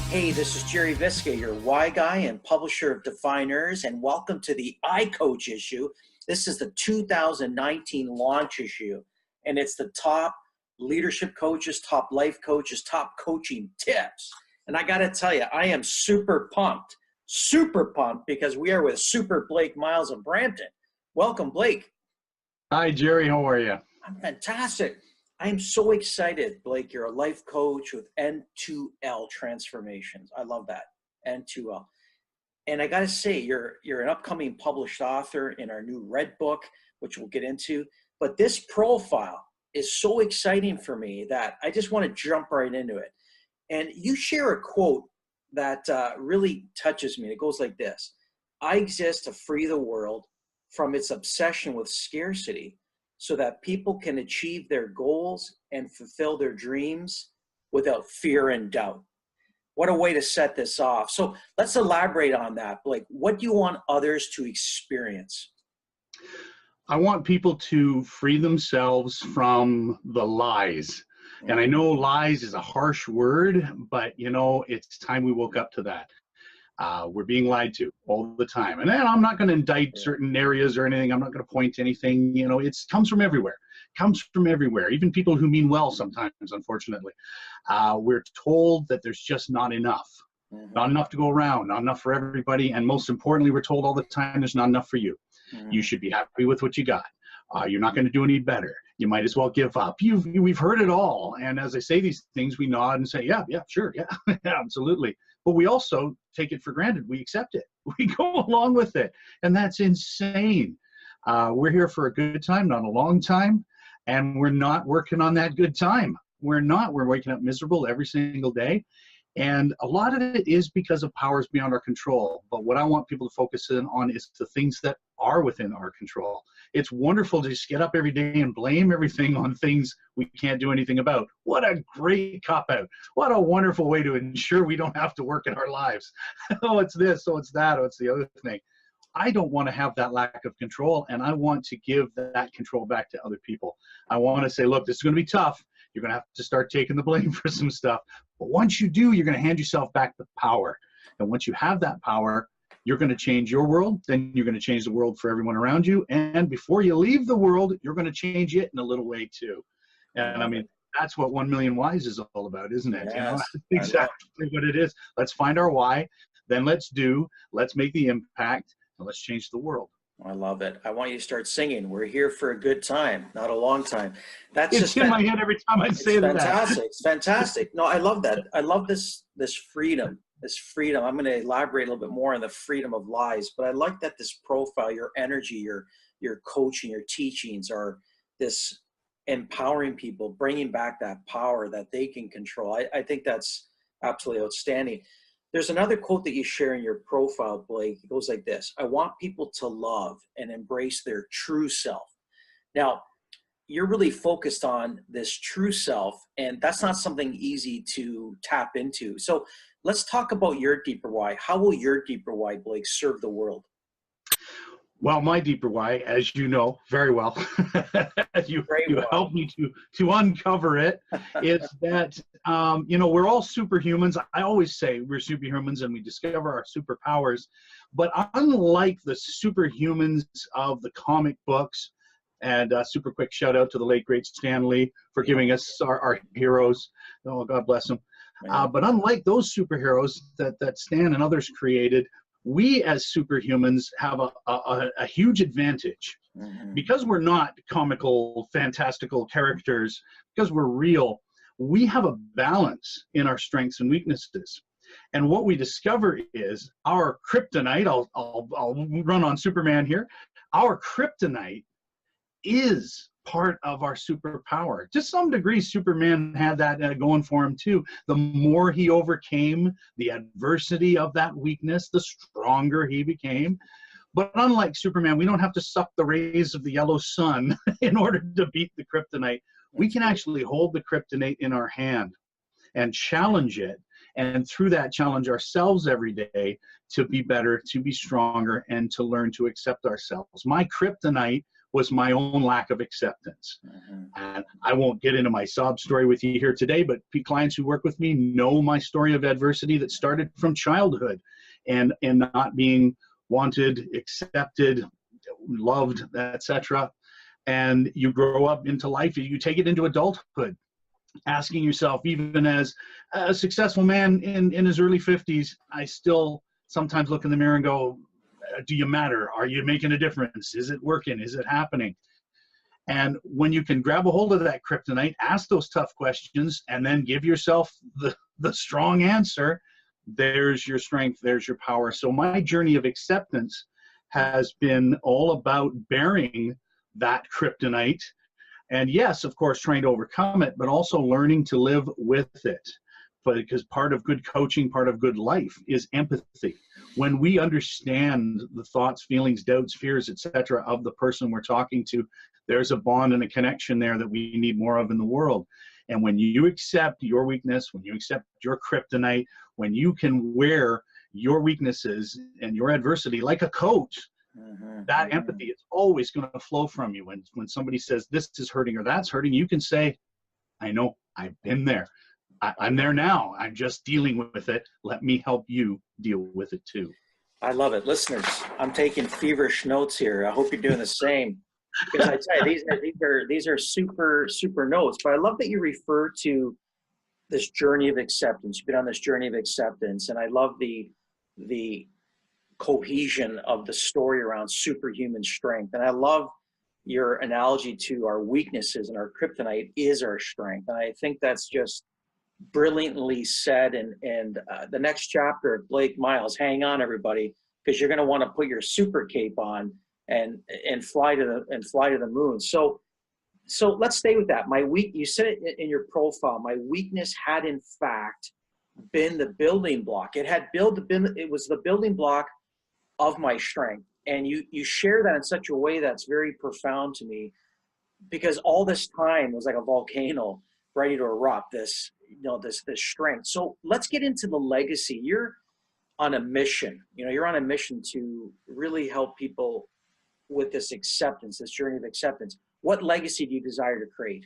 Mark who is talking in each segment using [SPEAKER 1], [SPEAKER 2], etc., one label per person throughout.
[SPEAKER 1] Hey, this is Jerry Visca, your Why Guy and publisher of Defyeneurs, and welcome to the iCoach issue. This is the 2019 launch issue, and it's the top leadership coaches, top life coaches, top coaching tips. And I got to tell you, I am super pumped because we are with Super Blake Miles of Brampton. Welcome, Blake.
[SPEAKER 2] Hi, Jerry. How are you?
[SPEAKER 1] I'm fantastic. I am so excited, Blake. You're a life coach with N2L transformations. I love that, N2L. And I got to say, you're an upcoming published author in our new Red book, which we'll get into. But this profile is so exciting for me that I just want to jump right into it. And you share a quote that really touches me. It goes like this: I exist to free the world from its obsession with scarcity, so that people can achieve their goals and fulfill their dreams without fear and doubt. What a way to set this off. So let's elaborate on that, Blake. What do you want others to experience?
[SPEAKER 2] I want people to free themselves from the lies. And I know lies is a harsh word, but you know, it's time we woke up to that. We're being lied to all the time. And then I'm not going to indict certain areas or anything. I'm not going to point to anything. You know, it comes from everywhere. Comes from everywhere. Even people who mean well sometimes, unfortunately. We're told that there's just not enough. Not enough to go around, not enough for everybody. And most importantly, we're told all the time there's not enough for you. You should be happy with what you got. You're not going to do any better. You might as well give up. We've heard it all. And as I say these things, we nod and say, yeah, sure, yeah, absolutely. But we also take it for granted. We accept it. We go along with it. And that's insane. We're here for a good time, not a long time. And we're not working on that good time. We're not. We're waking up miserable every single day. And a lot of it is because of powers beyond our control. But what I want people to focus in on is the things that are within our control. It's wonderful to just get up every day and blame everything on things we can't do anything about. What a great cop-out. What a wonderful way to ensure we don't have to work in our lives. Oh, it's this, oh, it's that, oh, it's the other thing. I don't want to have that lack of control, and I want to give that control back to other people. I want to say, look, this is going to be tough. You're going to have to start taking the blame for some stuff. But once you do, you're going to hand yourself back the power. And once you have that power, you're going to change your world. Then you're going to change the world for everyone around you. And before you leave the world, you're going to change it in a little way too. And I mean, that's what 1 Million Whys is all about, isn't it?
[SPEAKER 1] Yes,
[SPEAKER 2] you know, that's exactly what it is. Let's find our why. Then let's make the impact, and let's change the world.
[SPEAKER 1] I love it. I want you to start singing. We're here for a good time, not a long time.
[SPEAKER 2] It's just in my head every time I say that.
[SPEAKER 1] Fantastic. It's fantastic. No, I love that. I love this freedom. This freedom. I'm going to elaborate a little bit more on the freedom of lies, but I like that this profile, your energy, your coaching, your teachings are this empowering people, bringing back that power that they can control. I think that's absolutely outstanding. There's another quote that you share in your profile, Blake. It goes like this: I want people to love and embrace their true self. Now, you're really focused on this true self, and that's not something easy to tap into. So let's talk about your deeper why. How will your deeper why, Blake, serve the world?
[SPEAKER 2] Well, my deeper why, as you know very well, you helped me to uncover it, is that, you know, we're all superhumans. I always say we're superhumans and we discover our superpowers. But unlike the superhumans of the comic books, and super quick shout out to the late, great Stan Lee for giving us our heroes. Oh, God bless him. But unlike those superheroes that Stan and others created, we as superhumans have a huge advantage. Because we're not comical, fantastical characters, because we're real, we have a balance in our strengths and weaknesses. And what we discover is our kryptonite, I'll run on Superman here, our kryptonite is part of our superpower. To some degree, Superman had that going for him too. The more he overcame the adversity of that weakness, the stronger he became. But unlike Superman, we don't have to suck the rays of the yellow sun in order to beat the kryptonite. We can actually hold the kryptonite in our hand and challenge it. And through that, challenge ourselves every day to be better, to be stronger, and to learn to accept ourselves. My kryptonite was my own lack of acceptance. And I won't get into my sob story with you here today, but clients who work with me know my story of adversity that started from childhood and not being wanted, accepted, loved, etc. And you grow up into life, you take it into adulthood, asking yourself, even as a successful man in his early 50s, I still sometimes look in the mirror and go, do you matter? Are you making a difference? Is it working? Is it happening? And when you can grab a hold of that kryptonite, ask those tough questions, and then give yourself the strong answer, there's your strength, there's your power. So my journey of acceptance has been all about bearing that kryptonite. And yes, of course, trying to overcome it, but also learning to live with it. But because part of good coaching, part of good life is empathy. When we understand the thoughts, feelings, doubts, fears, etc., of the person we're talking to, there's a bond and a connection there that we need more of in the world. And when you accept your weakness, when you accept your kryptonite, when you can wear your weaknesses and your adversity like a coat, that empathy is always going to flow from you. When somebody says this is hurting or that's hurting, you can say, I know, I've been there. I'm there now. I'm just dealing with it. Let me help you deal with it too.
[SPEAKER 1] I love it. Listeners, I'm taking feverish notes here. I hope you're doing the same. Because I tell you, these are super, super notes. But I love that you refer to this journey of acceptance. You've been on this journey of acceptance. And I love the cohesion of the story around superhuman strength. And I love your analogy to our weaknesses, and our kryptonite is our strength. And I think that's just brilliantly said. And the next chapter of Blake Miles, hang on everybody, because you're going to want to put your super cape on and fly to the moon. So let's stay with that. You said it in your profile, my weakness had in fact been the building block. It was the building block of my strength. And you share that in such a way that's very profound to me, because all this time it was like a volcano ready to erupt, this strength. So let's get into the legacy. You're on a mission. You're on a mission to really help people with this acceptance, this journey of acceptance. What legacy do you desire to create?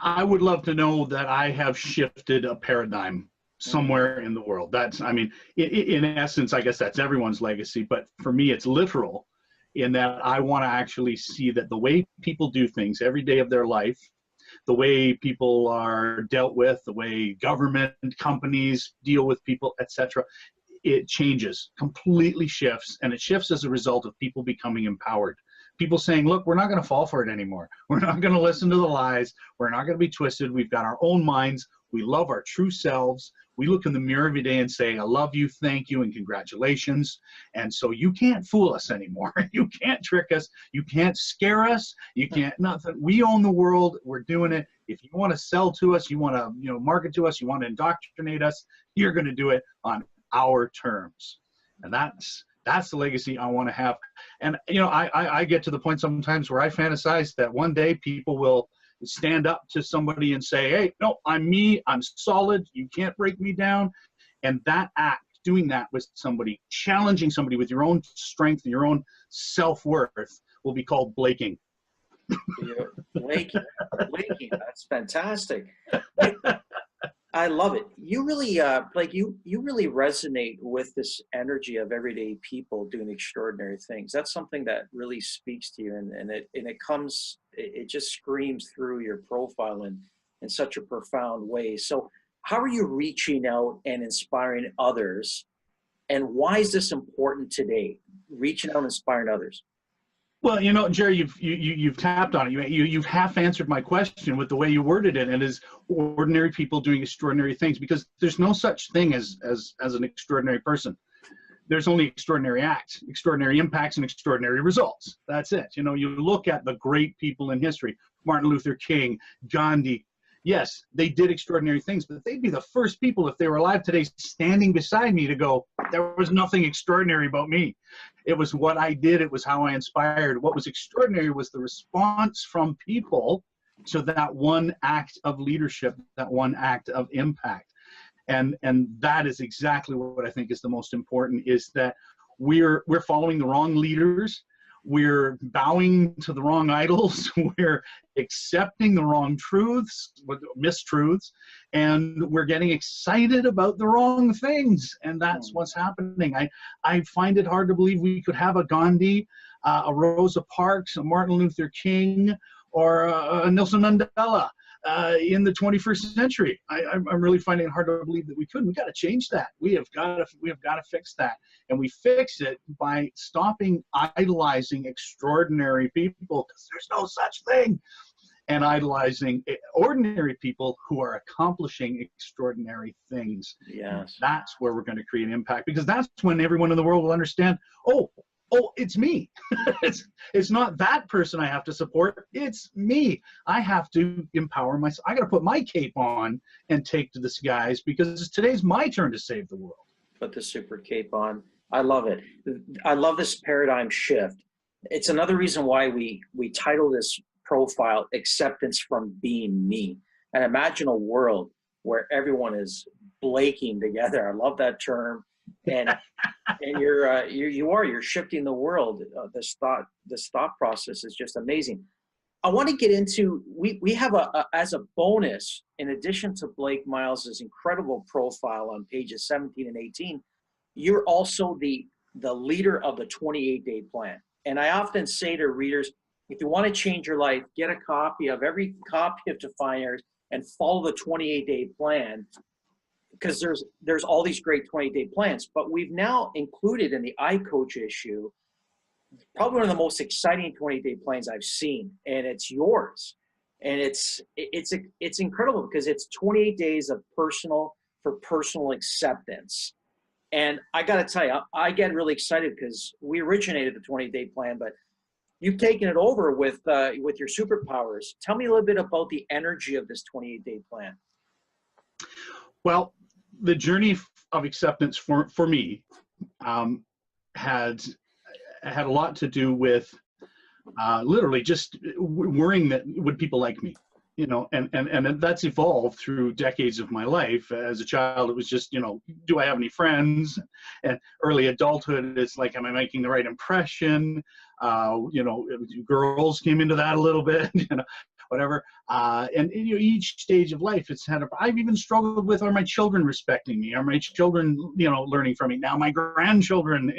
[SPEAKER 2] I would love to know that I have shifted a paradigm somewhere in the world. In essence, I guess that's everyone's legacy, but for me, it's literal in that I want to actually see that the way people do things every day of their life, the way people are dealt with, the way government companies deal with people, etc., it changes, completely shifts, and it shifts as a result of people becoming empowered. People saying, look, we're not going to fall for it anymore. We're not going to listen to the lies. We're not going to be twisted. We've got our own minds. We love our true selves. We look in the mirror every day and say, I love you, thank you, and congratulations. And so you can't fool us anymore. You can't trick us. You can't scare us. You can't, nothing. We own the world. We're doing it. If you want to sell to us, you want to market to us, you want to indoctrinate us, you're going to do it on our terms. And that's the legacy I want to have. And I get to the point sometimes where I fantasize that one day people will stand up to somebody and say, hey, no, I'm me, I'm solid, you can't break me down. And that act, doing that with somebody, challenging somebody with your own strength and your own self-worth, will be called Blaking.
[SPEAKER 1] Blaking, that's fantastic. I love it. You really, you really resonate with this energy of everyday people doing extraordinary things. That's something that really speaks to you, and it just screams through your profile in such a profound way. So, how are you reaching out and inspiring others, and why is this important today? Reaching out and inspiring others.
[SPEAKER 2] Well, Jerry, you've tapped on it. You've half answered my question with the way you worded it, and is ordinary people doing extraordinary things, because there's no such thing as an extraordinary person. There's only extraordinary acts, extraordinary impacts, and extraordinary results. That's it. You look at the great people in history, Martin Luther King, Gandhi. Yes, they did extraordinary things, but they'd be the first people, if they were alive today, standing beside me to go, there was nothing extraordinary about me. It was what I did. It was how I inspired. What was extraordinary was the response from people to that one act of leadership, that one act of impact. And that is exactly what I think is the most important, is that we're following the wrong leaders. we're bowing to the wrong idols, we're accepting the wrong truths, mistruths, and we're getting excited about the wrong things. And that's what's happening. I find it hard to believe we could have a Gandhi, a Rosa Parks, a Martin Luther King, or a Nelson Mandela in the 21st century. I'm really finding it hard to believe that we couldn't. We got to change that. We have got to fix that, and we fix it by stopping idolizing extraordinary people, because there's no such thing, and idolizing ordinary people who are accomplishing extraordinary things.
[SPEAKER 1] Yes,
[SPEAKER 2] that's where we're going to create impact, because that's when everyone in the world will understand. Oh, it's me. it's not that person I have to support. It's me. I have to empower myself. I got to put my cape on and take to the skies, because today's my turn to save the world.
[SPEAKER 1] Put the super cape on. I love it. I love this paradigm shift. It's another reason why we title this profile "Acceptance from Being Me." And imagine a world where everyone is blaking together. I love that term. And you're shifting the world. This thought process is just amazing. I want to get into, we have as a bonus, in addition to Blake Miles's incredible profile on pages 17 and 18, you're also the leader of the 28-day plan. And I often say to readers, if you want to change your life, get a copy of Defyeneurs and follow the 28-day plan, because there's all these great 28-day plans. But we've now included in the iCoach issue probably one of the most exciting 28-day plans I've seen, and it's yours. And it's incredible, because it's 28 days of personal acceptance. And I got to tell you, I get really excited because we originated the 28-day plan, but you've taken it over with your superpowers. Tell me a little bit about the energy of this 28-day plan.
[SPEAKER 2] Well, the journey of acceptance for me had a lot to do with literally just worrying that would people like me, and that's evolved through decades of my life. As a child, it was just, do I have any friends? And early adulthood, it's like, am I making the right impression? Girls came into that a little bit, whatever. And each stage of life, I've even struggled with, are my children respecting me? Are my children, learning from me? Now my grandchildren,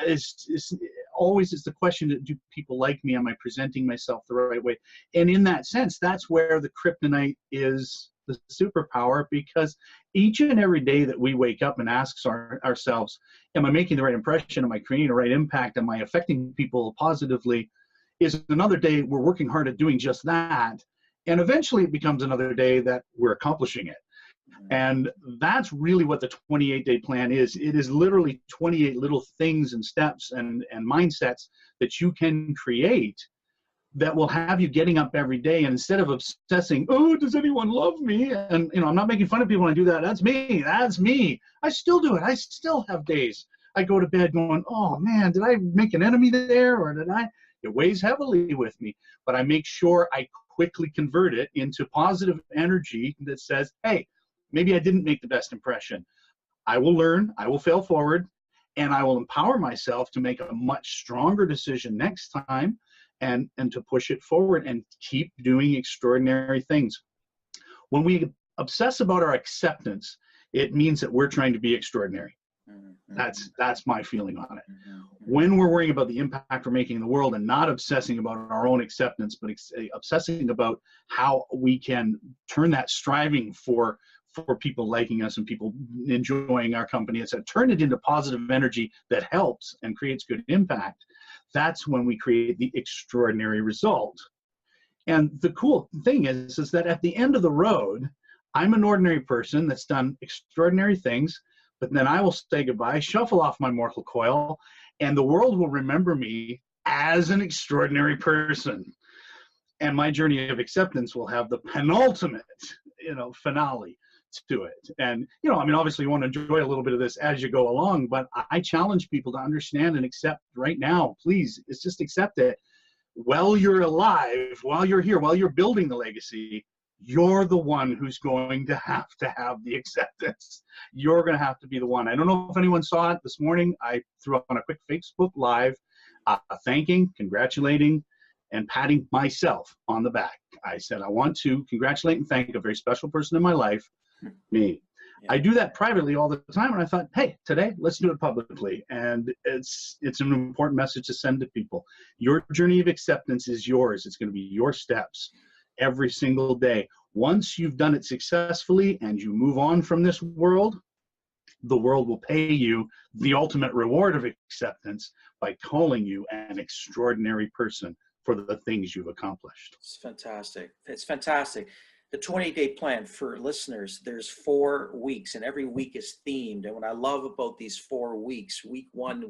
[SPEAKER 2] it's always the question, do people like me? Am I presenting myself the right way? And in that sense, that's where the kryptonite is the superpower, because each and every day that we wake up and ask ourselves, am I making the right impression? Am I creating the right impact? Am I affecting people positively? Is another day we're working hard at doing just that, and eventually it becomes another day that we're accomplishing it. And that's really what the 28-day plan is. It is literally 28 little things and steps and mindsets that you can create that will have you getting up every day. And instead of obsessing, oh, does anyone love me? And I'm not making fun of people when I do that. That's me. I still do it. I still have days I go to bed going, oh man, did I make an enemy there, or did I? It weighs heavily with me, but I make sure I quickly convert it into positive energy that says, hey, maybe I didn't make the best impression. I will learn, I will fail forward, and I will empower myself to make a much stronger decision next time, and to push it forward and keep doing extraordinary things. When we obsess about our acceptance, it means that we're trying to be extraordinary. That's my feeling on it. When we're worrying about the impact we're making in the world and not obsessing about our own acceptance, but obsessing about how we can turn that striving for people liking us and people enjoying our company, etc., turn it into positive energy that helps and creates good impact, that's when we create the extraordinary result. And the cool thing is that at the end of the road, I'm an ordinary person that's done extraordinary things, but then I will say goodbye, shuffle off my mortal coil, and the world will remember me as an extraordinary person. And my journey of acceptance will have the penultimate, finale to it. And, obviously you want to enjoy a little bit of this as you go along, but I challenge people to understand and accept right now, please, it's just accept it. While you're alive, while you're here, while you're building the legacy, you're the one who's going to have the acceptance. You're going to have to be the one. I don't know if anyone saw it this morning. I threw up on a quick Facebook Live thanking, congratulating, and patting myself on the back. I said, I want to congratulate and thank a very special person in my life, me.
[SPEAKER 1] Yeah.
[SPEAKER 2] I do that privately all the time, and I thought, hey, today, let's do it publicly. And it's an important message to send to people. Your journey of acceptance is yours. It's going to be your steps every single day. Once you've done it successfully and you move on from this world, the world will pay you the ultimate reward of acceptance by calling you an extraordinary person for the things you've accomplished.
[SPEAKER 1] It's fantastic. It's fantastic. The 28-day plan for listeners, there's 4 weeks, and every week is themed. And what I love about these 4 weeks, week 1,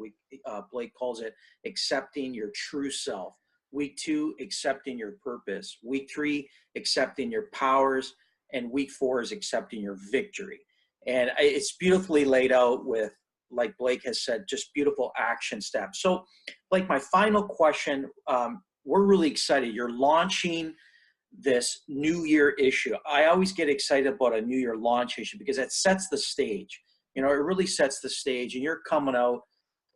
[SPEAKER 1] Blake calls it accepting your true self. Week 2, accepting your purpose. Week 3, accepting your powers. And week 4 is accepting your victory. And it's beautifully laid out with, like Blake has said, just beautiful action steps. So, Blake, my final question, we're really excited. You're launching this New Year issue. I always get excited about a New Year launch issue because it sets the stage. You know, it really sets the stage, and you're coming out,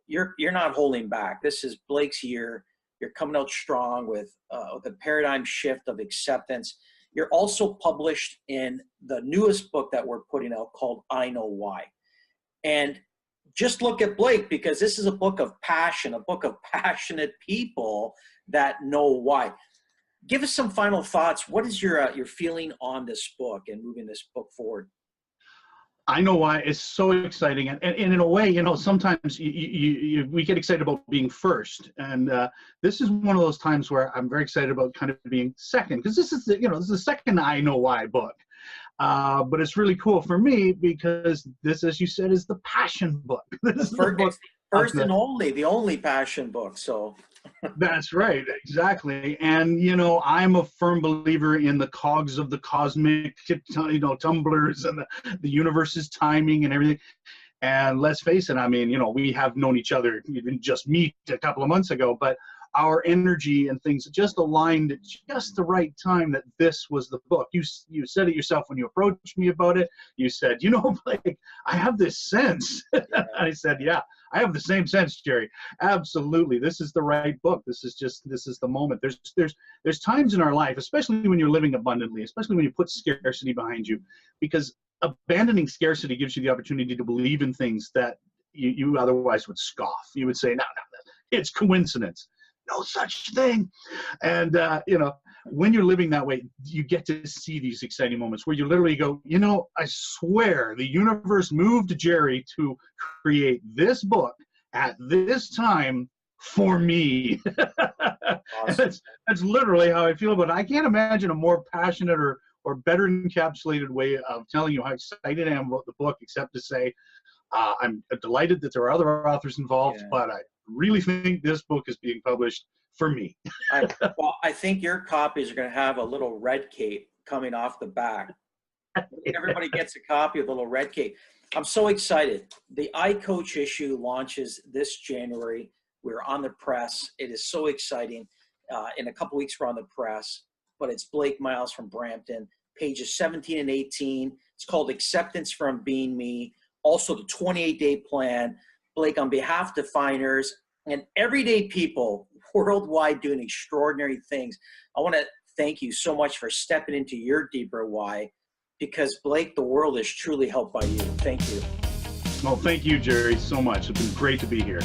[SPEAKER 1] you're not holding back. This is Blake's year. You're coming out strong with the paradigm shift of acceptance. You're also published in the newest book that we're putting out called I Know Why. And just look at Blake, because this is a book of passion, a book of passionate people that know why. Give us some final thoughts. What is your feeling on this book and moving this book forward?
[SPEAKER 2] I Know Why is so exciting. And in a way, you know, sometimes we get excited about being first. And this is one of those times where I'm very excited about kind of being second, because this is the second I Know Why book. But it's really cool for me because this, as you said, is the passion book. This is the book
[SPEAKER 1] first and only, the only passion book. So
[SPEAKER 2] that's right, exactly. And you know, I'm a firm believer in the cogs of the cosmic, tumblers and the universe's timing and everything. And let's face it, I mean, you know, we have known each other, even just meet a couple of months ago, but our energy and things just aligned at just the right time that this was the book. You said it yourself when you approached me about it. You said, you know, Blake, I have this sense. I said, yeah, I have the same sense, Jerry. Absolutely. This is the right book. This is the moment. There's times in our life, especially when you're living abundantly, especially when you put scarcity behind you, because abandoning scarcity gives you the opportunity to believe in things that you otherwise would scoff. You would say, no, it's coincidence. No such thing. And, you know, when you're living that way, you get to see these exciting moments where you literally go, you know, I swear the universe moved Jerry to create this book at this time for me. Awesome. That's literally how I feel about it. I can't imagine a more passionate or better encapsulated way of telling you how excited I am about the book, except to say, I'm delighted that there are other authors involved, but I really think this book is being published for me.
[SPEAKER 1] I think your copies are going to have a little red cape coming off the back. Everybody gets a copy of the little red cape. I'm so excited. The iCoach issue launches this January. We're on the press. It is so exciting. In a couple weeks, we're on the press, but it's Blake Miles from Brampton, pages 17 and 18. It's called Acceptance from Being Me. Also, the 28-day plan. Blake, on behalf of Defyeneurs and everyday people worldwide doing extraordinary things, I want to thank you so much for stepping into your deeper why, because, Blake, the world is truly helped by you. Thank you.
[SPEAKER 2] Well, thank you, Jerry, so much. It's been great to be here.